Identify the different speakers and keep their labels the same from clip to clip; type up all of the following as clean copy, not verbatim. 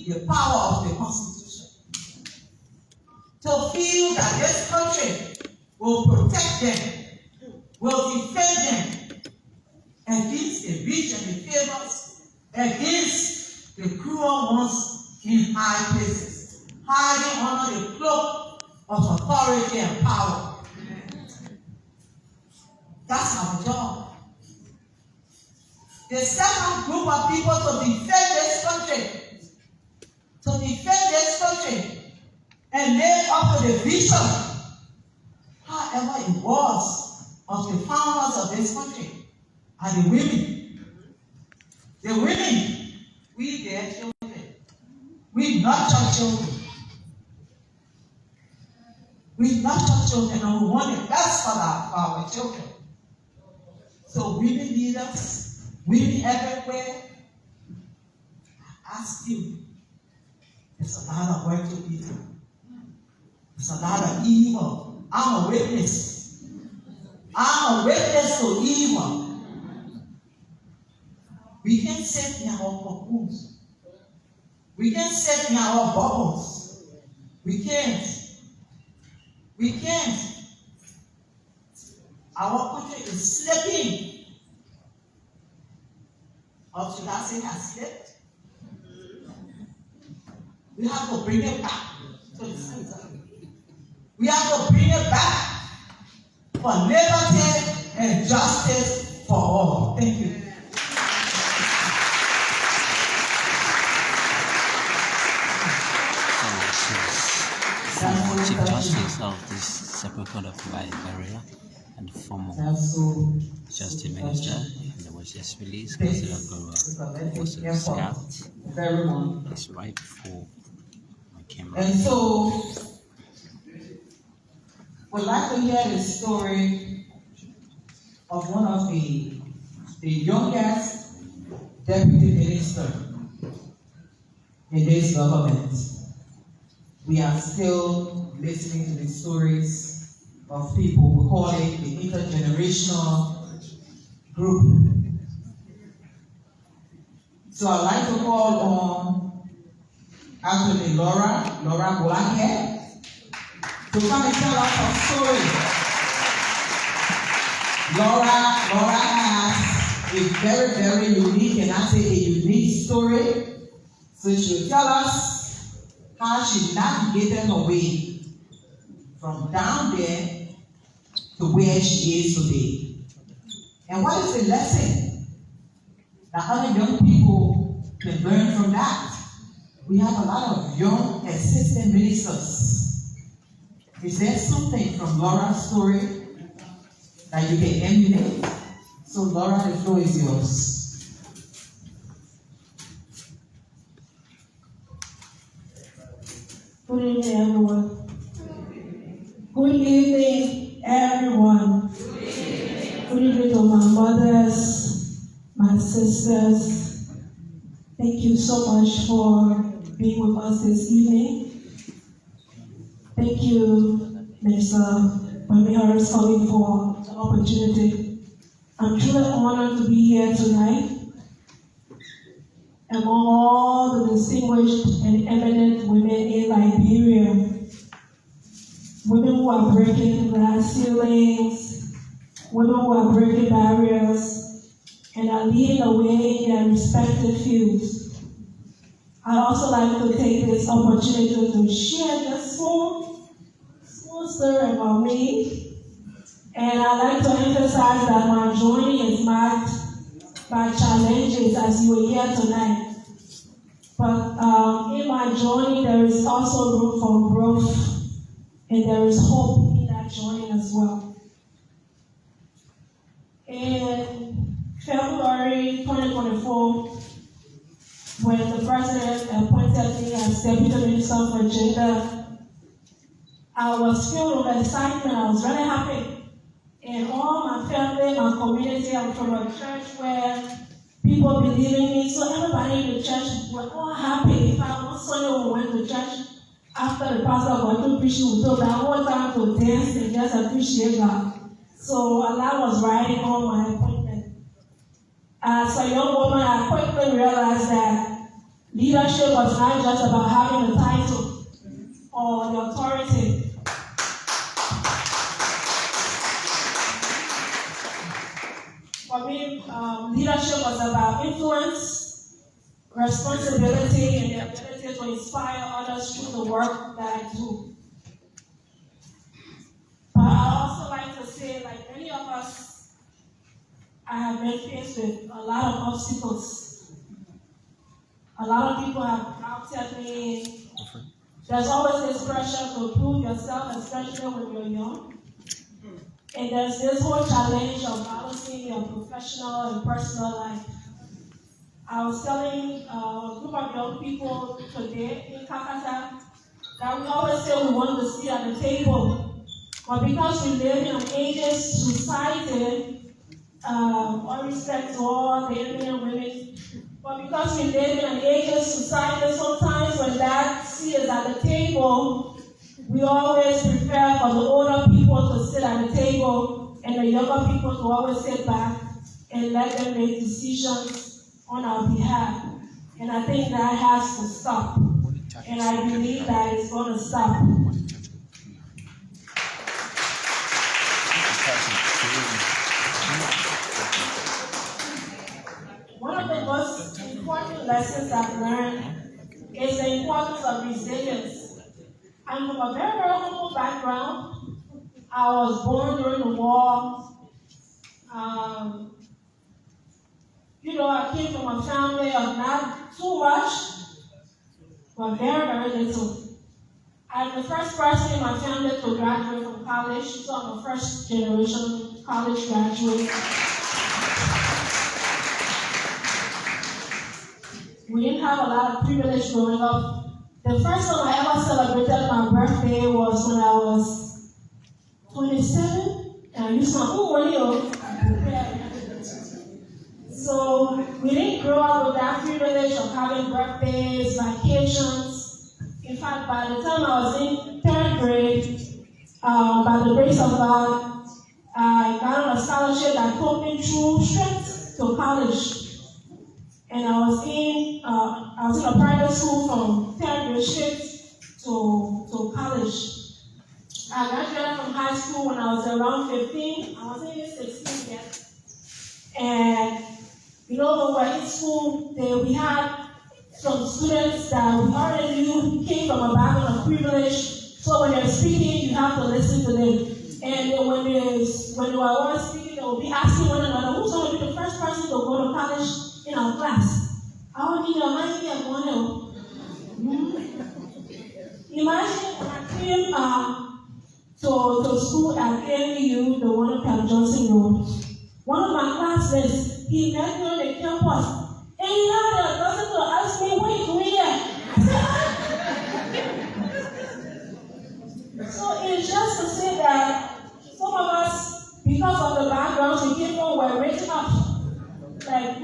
Speaker 1: see the power of the Constitution, to feel that this country will protect them, will defend them against the rich and the famous, against the cruel ones in high places, hiding under the cloak of authority and power. That's our job. The second group of people to defend this country, and live up to the vision, however it was, of the founders of this country, are the women. The women, we their children. We nurture children. We nurture children, and we want the best for our children. So women leaders, women everywhere, I ask you, there's a lot of work to be done. There's a lot of evil. I'm a witness. I'm a witness to evil. We can sit in our cocoons. We can sit in our bubbles. We can't. We can't. Our country is slipping. Or should I say has slipped? We have to bring it back to the center. We have to bring it back for liberty and justice for all. Thank you.
Speaker 2: Former Chief Justice of this Separate Court of Liberia and former Justice Minister, and there was just released Gloria Musu scout. It's right before my camera.
Speaker 1: And so, we'd like to hear the story of one of the youngest deputy minister in this government. We are still listening to the stories of people. We call it the intergenerational group. So I'd like to call on actually Laura Musu to come and tell us her story. Laura has a very, very unique, and I say a unique story. So she'll tell us how she navigated her way from down there to where she is today. And what is the lesson that other young people can learn from that? We have a lot of young assistant ministers. Is there something from Laura's story that you can emulate? So Laura, the floor is yours.
Speaker 3: Good evening, everyone. Good evening, everyone. Good evening to my mothers, my sisters. Thank you so much for being with us this evening. Thank you, Minister Harris, calling for the opportunity. I'm truly honored to be here tonight. Among all the distinguished and eminent women in Liberia, women who are breaking glass ceilings, women who are breaking barriers, and are leading the way in their respective fields. I'd also like to take this opportunity to share just small story about me. And I'd like to emphasize that my journey is marked by challenges as you will hear tonight. But in my journey, there is also room for growth, and there is hope in that journey as well. In February 2024, when the President appointed me as Deputy Minister for Gender, I was filled with excitement. I was very happy. And all my family, my community, I'm from a church where people believe in me. So everybody in the church were all happy. In fact, one Sunday we went to church after the pastor got to preach, we took that whole time to dance and just appreciate God. So Allah was riding on my appointment. As a young woman, I quickly realized that leadership was not just about having the title or the authority. For me, leadership was about influence, responsibility, and the ability to inspire others through the work that I do. But I also like to say, like many of us, I have been faced with a lot of obstacles. A lot of people have doubted me. There's always this pressure to prove yourself, especially when you're young. And there's this whole challenge of balancing your professional and personal life. I was telling a group of young people today in Kakata that we always say we want to sit at the table. But because we live in an ageist society, all respect to all the Indian women, but because we live in an ageist society, sometimes when that seat is at the table, we always prefer for the older people to sit at the table and the younger people to always sit back and let them make decisions on our behalf. And I think that has to stop. And I believe that it's going to stop. One of the most important lessons I've learned is the importance of resilience. I'm from a very, very humble background. I was born during the war. I came from a family of not too much, but very, very little. I'm the first person in my family to graduate from college, so I'm a first generation college graduate. We didn't have a lot of privilege growing up. The first time I ever celebrated my birthday was when I was 27, and I used my own money. So we didn't grow up with that privilege of having birthdays, vacations. In fact, by the time I was in 3rd grade, by the grace of God, I got on a scholarship that took me through straight to college. And I was in a private school from 3rd grade straight to college. I graduated from high school when I was around 15. I wasn't even 16 yet. And when we were in school, we had some students that we already knew came from a background of privilege. So when they're speaking, you have to listen to them. And when they were speaking, they would be asking one another, who's going to be the first person to go to college in our class? I would need a mind and one. Imagine when I came to school at AMU, the one on Camp Johnson Road. One of my classmates, he met me on the campus, and he had the audacity to ask me, what are you doing here? I said, So it's just to say that some of us, because of the backgrounds we came from, were written up. Like,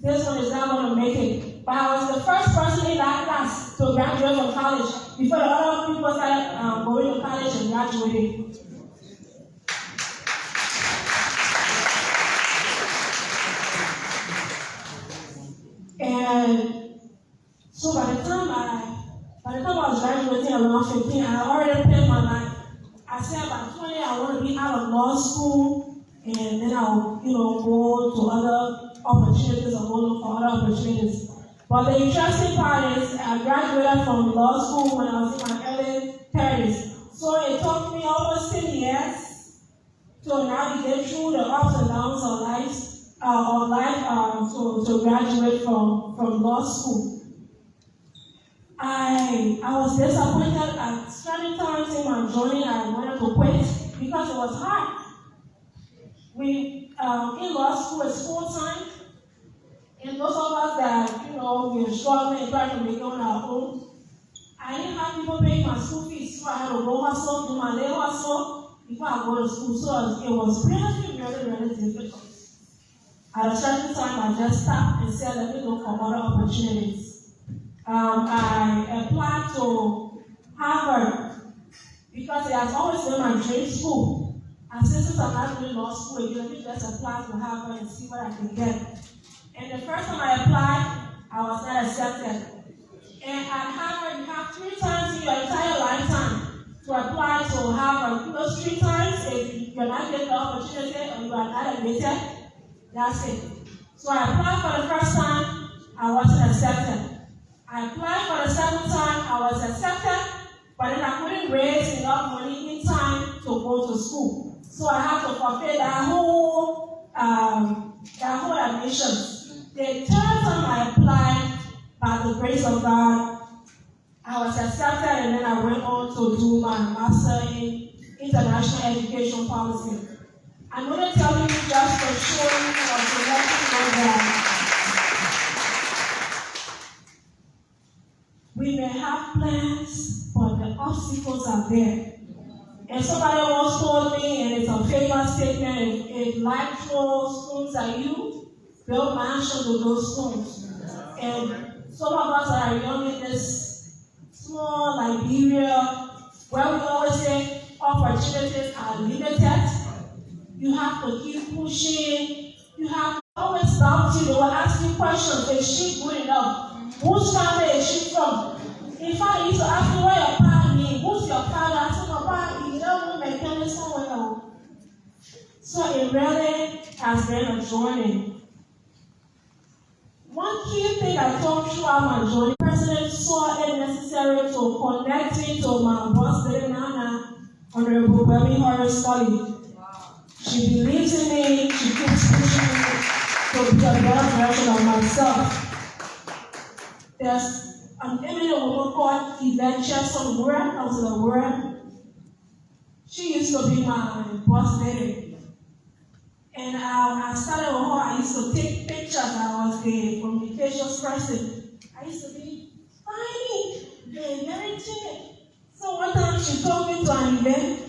Speaker 3: this one is not going to make it. But I was the first person in that class to graduate from college before the other people started going to college and graduating. And so by the time I was graduating around 15, I already planned my life. I said by 20 I want to be out of law school, and then I'll go to other opportunities or go look for other opportunities. But the interesting part is I graduated from law school when I was in my early 30s. So it took me almost 10 years to navigate through the ups and downs of life, to graduate from law school. I was disappointed at certain times in my journey. I wanted to quit because it was hard. In law school it's full-time. And those of us that, we're struggling and trying to make it on our own, I didn't have people paying my school fees, so I had to go hustle, do my little hustle before I go to school. So it was really, really, really difficult. At a certain time, I just stopped and said, let me look for other opportunities. I applied to Harvard because it has always been my dream school. I said, since I'm not doing law school again, let me just apply to Harvard and see what I can get. And the first time I applied, I was not accepted. And at Harvard, you have 3 times in your entire lifetime to apply to Harvard. Those 3 times, if you're not getting the opportunity or you are not admitted, that's it. So I applied for the first time, I wasn't accepted. I applied for the second time, I was accepted, but then I couldn't raise enough money in time to go to school. So I had to forfeit that whole admission. The third time I applied, by the grace of God, I was accepted, and then I went on to do my master in international education policy. I'm going to tell you just to show you or to let you know that we may have plans, but the obstacles are there. And somebody once told me, and it's a famous statement, if life throws stones at you, build mansions with those stones. And some of us are young in this small Liberia, where we always say opportunities are limited. You have to keep pushing. You have to always doubt you. They will ask you questions. Is she good enough? Whose family is she from? In fact, you used to ask me where your father is. Who's your father? I said, Papa, you don't know my family somewhere. So it really has been a journey. One key thing I told throughout my journey, the president saw it necessary to connect me to my boss, Lady Nana, Honorable Bernie Horace Foley. She believes in me, she keeps pushing me to be a better version of myself. There's an eminent woman called Evangelist Word, I was in the Word. She used to be my boss lady. And I started with her. I used to take pictures. I was the communications person. I used to be tiny and very timid. So one time she told me to an event,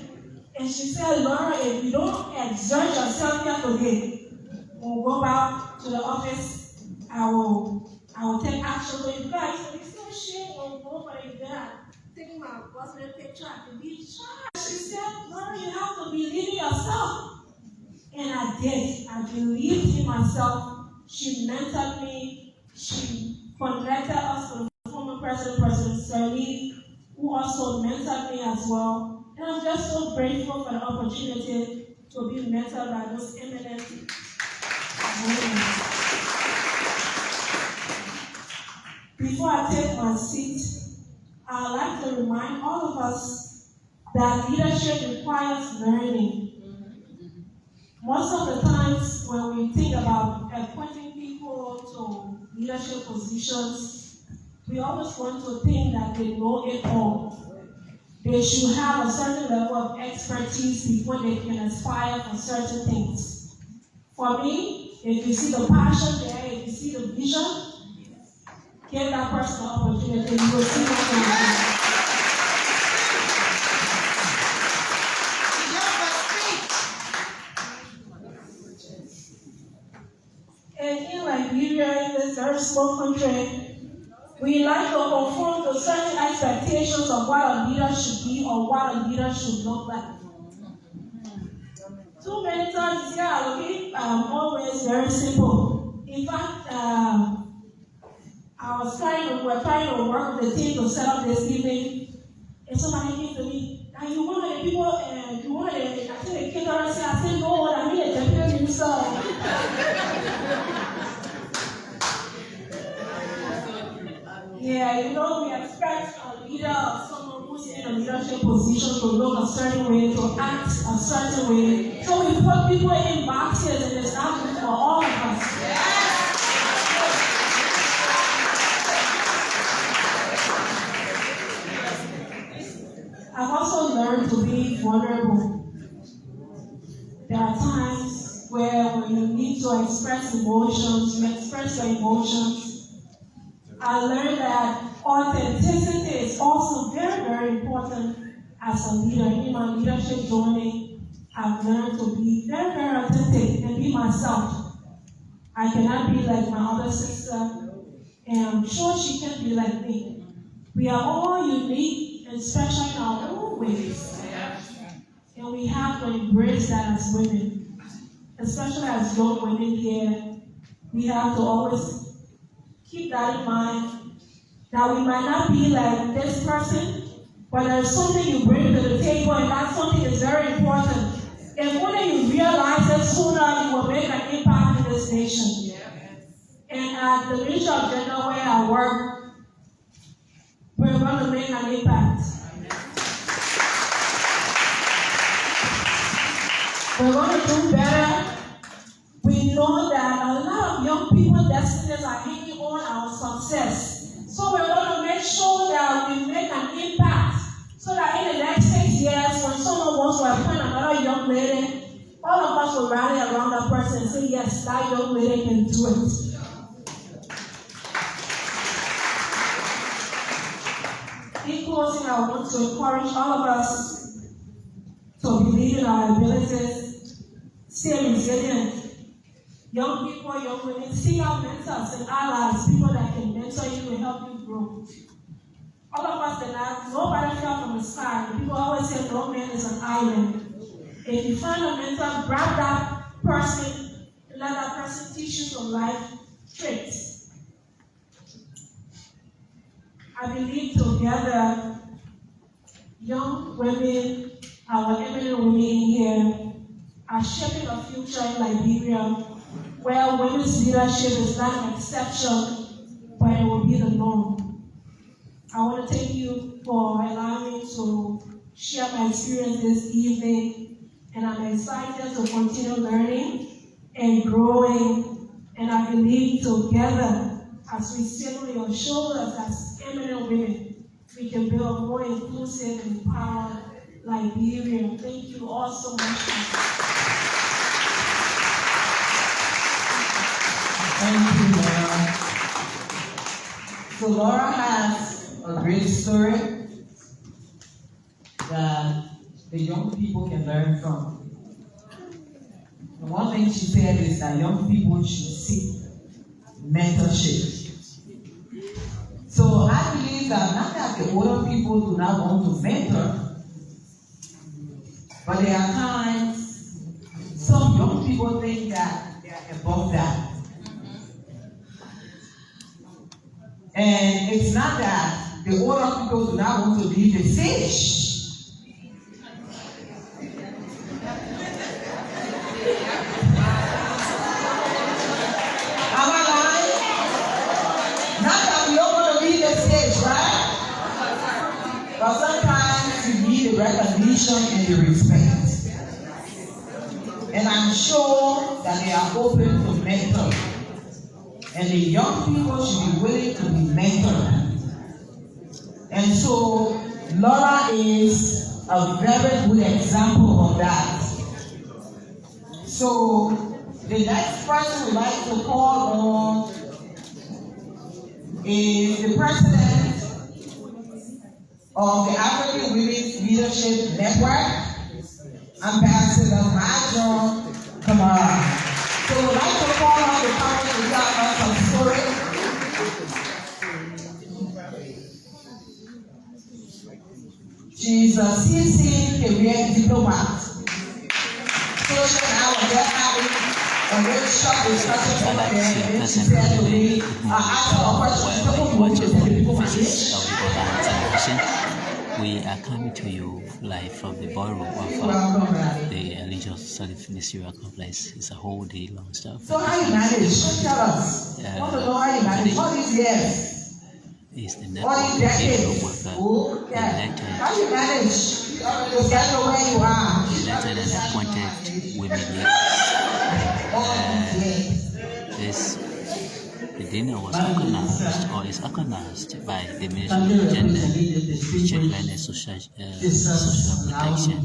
Speaker 3: and she said, Laura, if you don't exert yourself here today, we'll go back to the office. I will take action for you guys. So it's so shame when go for the event. Taking my boss's picture at the beach. She said, Laura, you have to believe in yourself. And I did. I believed in myself. She mentored me. She connected us to the former president, President Sirleaf, who also mentored me as well. And I'm just so grateful for the opportunity to be mentored by those eminent women. Before I take my seat, I'd like to remind all of us that leadership requires learning. Most of the times when we think about appointing people to leadership positions, we always want to think that they know it all. They should have a certain level of expertise before they can aspire for certain things. For me, if you see the passion there, if you see the vision, give that person an opportunity, you will see what they do. And in Liberia, in this very small country, we like to conform to certain expectations of what a leader should be or what a leader should look like. Too many times, we are always very simple. In fact, we're trying to work with the team to set up this evening, and somebody came to me, are you one of the people, you one of the, I think the caterer said, I said, no, I mean a deputy minister. Yeah, we expect a leader or someone who's in a leadership position to look a certain way, to act a certain way. So we put people in boxes, and it's not good for all of us. I've also learned to be vulnerable. There are times where when you need to express emotions, you express your emotions. I learned that authenticity is also very, very important as a leader. In my leadership journey, I've learned to be very, very authentic and be myself. I cannot be like my other sister, and I'm sure she can be like me. We are all unique and special in our own ways. And we have to embrace that as women, especially as young women here. We have to always keep that in mind, that we might not be like this person, but there's something you bring to the table, and that something is very important. And when you realize it sooner, you will make an impact in this nation. And at the Ministry of Gender where I work, we're going to make an impact. We're going to do better. We know that a lot of young people's destinies are hanging on our success. So we're going to make sure that we make an impact so that in the next 6 years, when someone wants to appoint another young lady, all of us will rally around that person and say, yes, that young lady can do it. In closing, I want to encourage all of us to believe in our abilities, stay resilient. Young people, young women, seek out mentors and allies, people that can mentor you and help you grow. All of us can ask, nobody fell from the sky. People always say no man is an island. If you find a mentor, grab that person, and let that person teach you some life tricks. I believe together, young women, our eminent women here, are shaping a future in Liberia where women's leadership is not an exception, but it will be the norm. I want to thank you for allowing me to share my experience this evening, and I'm excited to continue learning and growing, and I believe together, as we sit on your shoulders as eminent women, we can build a more inclusive and empowered Liberia. Thank you all so much.
Speaker 1: Thank you, Laura. So Laura has a great story that the young people can learn from. The one thing she said is that young people should seek mentorship. So I believe that not that the older people do not want to mentor, but there are times some young people think that they are above that. And it's not that the older people do not want to leave the stage. Am I lying? Not that we don't want to leave the stage, right? But sometimes you need the recognition and the respect. And I'm sure that they are open to mentor. And the young people should be willing to be mentored. And so Laura is a very good example of that. So the next person we'd like to call on is the president of the African Women's Leadership Network, Ambassador Major Kamara. So we'd like to call on the panel to tell us a story. She's a CC career diplomat. So she and I were just having a very short discussion over there, and then she said to me, ask her a question.
Speaker 2: We are coming to you live from the ballroom of the religious service ministerial complex. It's a whole day long stuff.
Speaker 1: So how you manage? Tell us. I want to know how you manage. All these years.
Speaker 2: It's the network with elected.
Speaker 1: How you manage? You get to where you are.
Speaker 2: Elected and appointed women leaders. The dinner was organized or is organized by the Ministry of Gender, Children and Social Protection.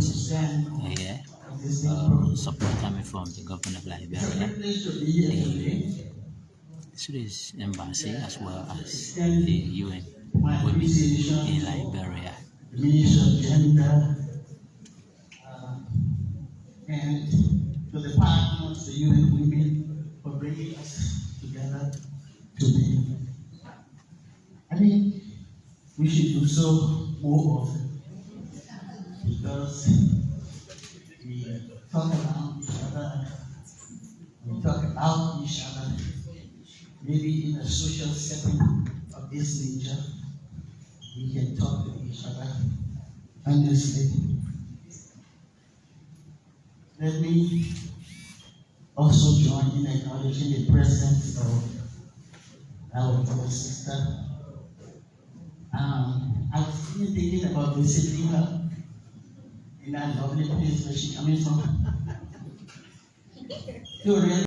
Speaker 2: Support coming from the government of Liberia, the Swedish Embassy, as well as the UN Women in Liberia.
Speaker 4: Ministry of Gender, and to the partners, the UN Women, for bringing us together today. I think we should do so more often, because we talk around each other, we talk about each other, maybe in a social setting of this nature, we can talk to each other honestly. Let me also join in acknowledging the presence of our dear sister. I was even thinking about visiting her in that lovely place where she's coming from. To really